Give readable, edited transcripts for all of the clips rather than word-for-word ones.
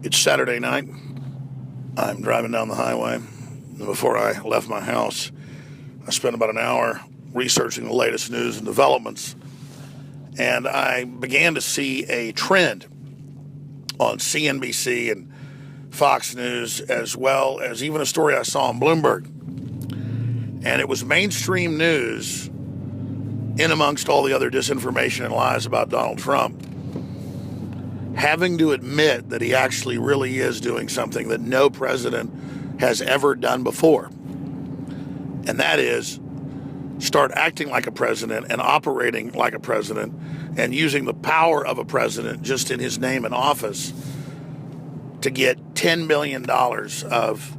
It's Saturday night. I'm driving down the highway. And before I left my house, I spent about an hour researching the latest news and developments. And I began to see a trend on CNBC and Fox News, as well as even a story I saw on Bloomberg. And it was mainstream news in amongst all the other disinformation and lies about Donald Trump, having to admit that he actually really is doing something that no president has ever done before. And that is start acting like a president and operating like a president and using the power of a president just in his name and office to get $10 billion of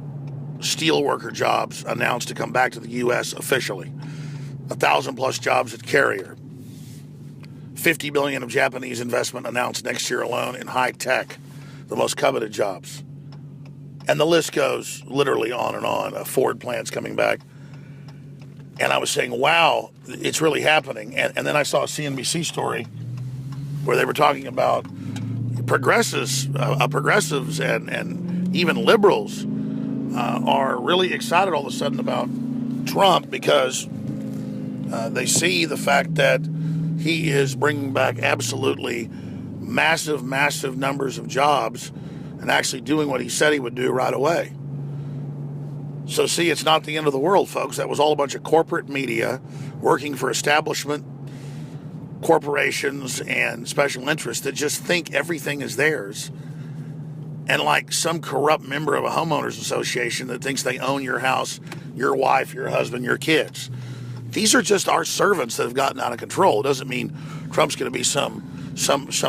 steelworker jobs announced to come back to the U.S. officially. 1,000 plus jobs at Carrier. $50 billion of Japanese investment announced next year alone in high tech, the most coveted jobs. And the list goes literally on and on. Ford plants coming back. And I was saying, wow, it's really happening. And then I saw a CNBC story where they were talking about progressives and even liberals are really excited all of a sudden about Trump because they see the fact that he is bringing back absolutely massive numbers of jobs and actually doing what he said he would do right away. So see, it's not the end of the world, folks. That was all a bunch of corporate media working for establishment corporations and special interests that just think everything is theirs. And like some corrupt member of a homeowners association that thinks they own your house, your wife, your husband, your kids. These are just our servants that have gotten out of control. It doesn't mean Trump's going to be some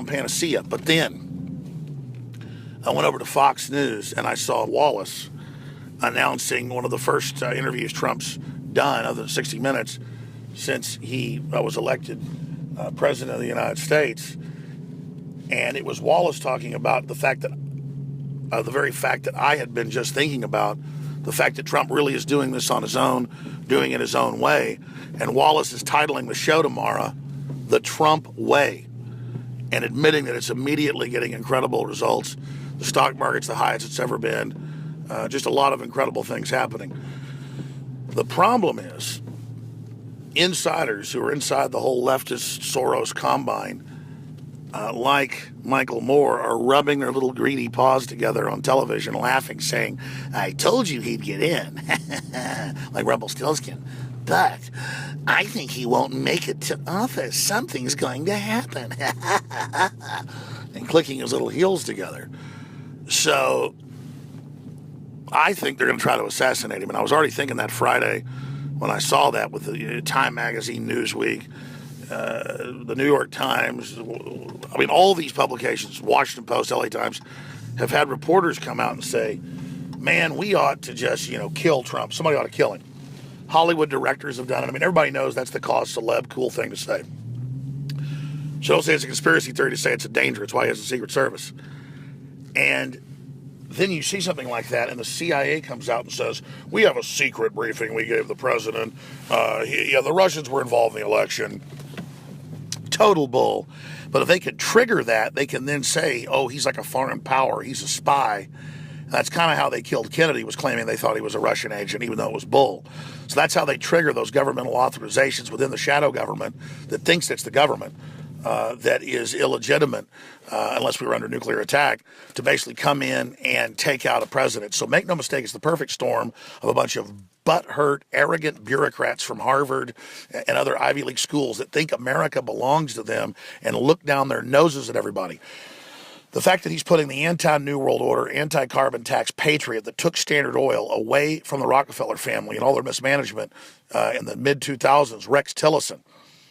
panacea. But then I went over to Fox News and I saw Wallace announcing one of the first interviews Trump's done, other than 60 Minutes, since he was elected president of the United States. And it was Wallace talking about the fact that, the very fact that I had been just thinking about, the fact that Trump really is doing this on his own, doing it his own way. And Wallace is titling the show tomorrow, The Trump Way, and admitting that it's immediately getting incredible results. The stock market's the highest it's ever been. Just a lot of incredible things happening. The problem is insiders who are inside the whole leftist Soros combine, like Michael Moore, are rubbing their little greedy paws together on television, laughing, saying, "I told you he'd get in," like Rumpelstiltskin. But I think he won't make it to office. Something's going to happen. And clicking his little heels together. So I think they're going to try to assassinate him. And I was already thinking that Friday when I saw that with the Time Magazine, Newsweek, the New York Times. I mean, all these publications, Washington Post, LA Times, have had reporters come out and say, man, we ought to just, kill Trump. Somebody ought to kill him. Hollywood directors have done it. I mean, everybody knows that's the cause celeb cool thing to say. So don't say it's a conspiracy theory to say it's a danger. It's why he has a Secret Service. And then you see something like that, and the CIA comes out and says, we have a secret briefing we gave the president. The Russians were involved in the election. Total bull. But if they could trigger that, they can then say, oh, he's like a foreign power. He's a spy. That's kind of how they killed Kennedy, was claiming they thought he was a Russian agent, even though it was bull. So that's how they trigger those governmental authorizations within the shadow government that thinks it's the government that is illegitimate, unless we were under nuclear attack, to basically come in and take out a president. So make no mistake, it's the perfect storm of a bunch of butthurt, arrogant bureaucrats from Harvard and other Ivy League schools that think America belongs to them and look down their noses at everybody. The fact that he's putting the anti-New World Order, anti-carbon tax patriot that took Standard Oil away from the Rockefeller family and all their mismanagement in the mid-2000s, Rex Tillerson,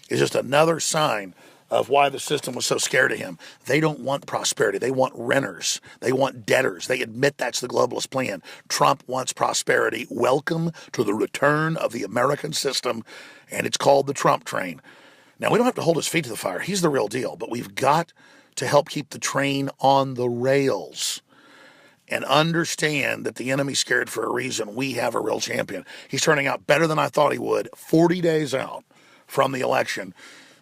is just another sign of why the system was so scared of him. They don't want prosperity. They want renters. They want debtors. They admit that's the globalist plan. Trump wants prosperity. Welcome to the return of the American system, and it's called the Trump train. Now, we don't have to hold his feet to the fire. He's the real deal, but we've got to help keep the train on the rails and understand that the enemy's scared for a reason. We have a real champion. He's turning out better than I thought he would. 40 days out from the election,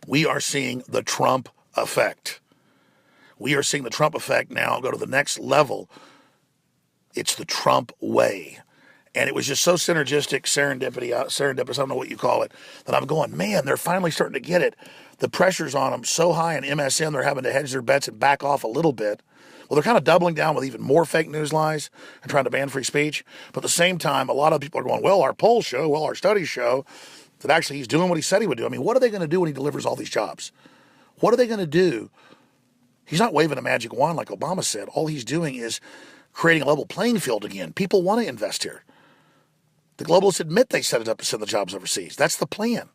we are seeing the Trump effect. We are seeing the Trump effect now go to the next level. It's the Trump way. And it was just so synergistic, serendipitous, I don't know what you call it, that I'm going, man, they're finally starting to get it. The pressure's on them so high in MSN, they're having to hedge their bets and back off a little bit. Well, they're kind of doubling down with even more fake news lies and trying to ban free speech. But at the same time, a lot of people are going, well, our polls show, well, our studies show that actually he's doing what he said he would do. I mean, what are they going to do when he delivers all these jobs? What are they going to do? He's not waving a magic wand like Obama said. All he's doing is creating a level playing field again. People want to invest here. The globalists admit they set it up to send the jobs overseas. That's the plan.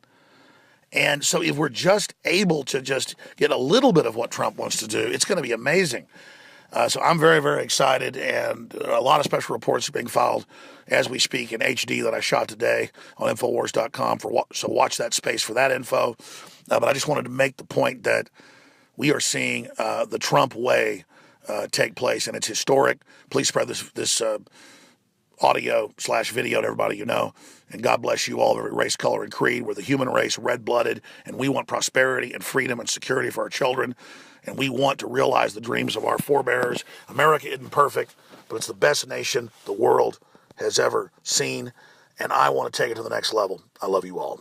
And so if we're just able to just get a little bit of what Trump wants to do, it's going to be amazing. So I'm very, very excited, and a lot of special reports are being filed as we speak in HD that I shot today on Infowars.com. So watch that space for that info. But I just wanted to make the point that we are seeing the Trump way take place, and it's historic. Please spread this audio/video to everybody you know. And God bless you all of every race, color, and creed. We're the human race, red-blooded, and we want prosperity and freedom and security for our children. And we want to realize the dreams of our forebears. America isn't perfect, but it's the best nation the world has ever seen. And I want to take it to the next level. I love you all.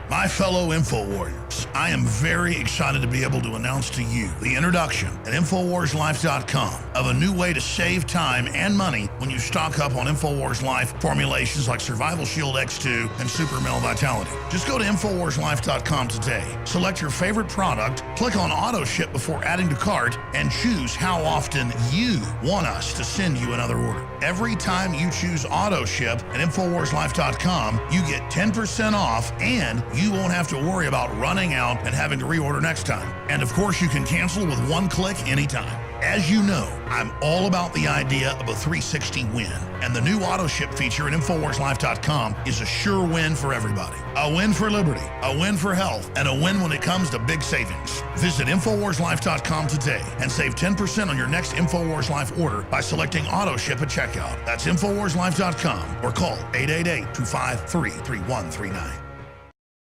My fellow InfoWarriors, I am very excited to be able to announce to you the introduction at InfoWarsLife.com of a new way to save time and money when you stock up on InfoWars Life formulations like Survival Shield X2 and Super Male Vitality. Just go to InfoWarsLife.com today, select your favorite product, click on Auto Ship before adding to cart, and choose how often you want us to send you another order. Every time you choose Auto Ship at InfoWarsLife.com, you get 10% off, and you won't have to worry about running out and having to reorder next time. And of course, you can cancel with one click anytime. As you know, I'm all about the idea of a 360 win, and the new auto ship feature at InfoWarsLife.com is a sure win for everybody. A win for liberty, a win for health, and a win when it comes to big savings. Visit InfoWarsLife.com today and save 10% on your next InfoWars Life order by selecting auto ship at checkout. That's InfoWarsLife.com or call 888-253-3139.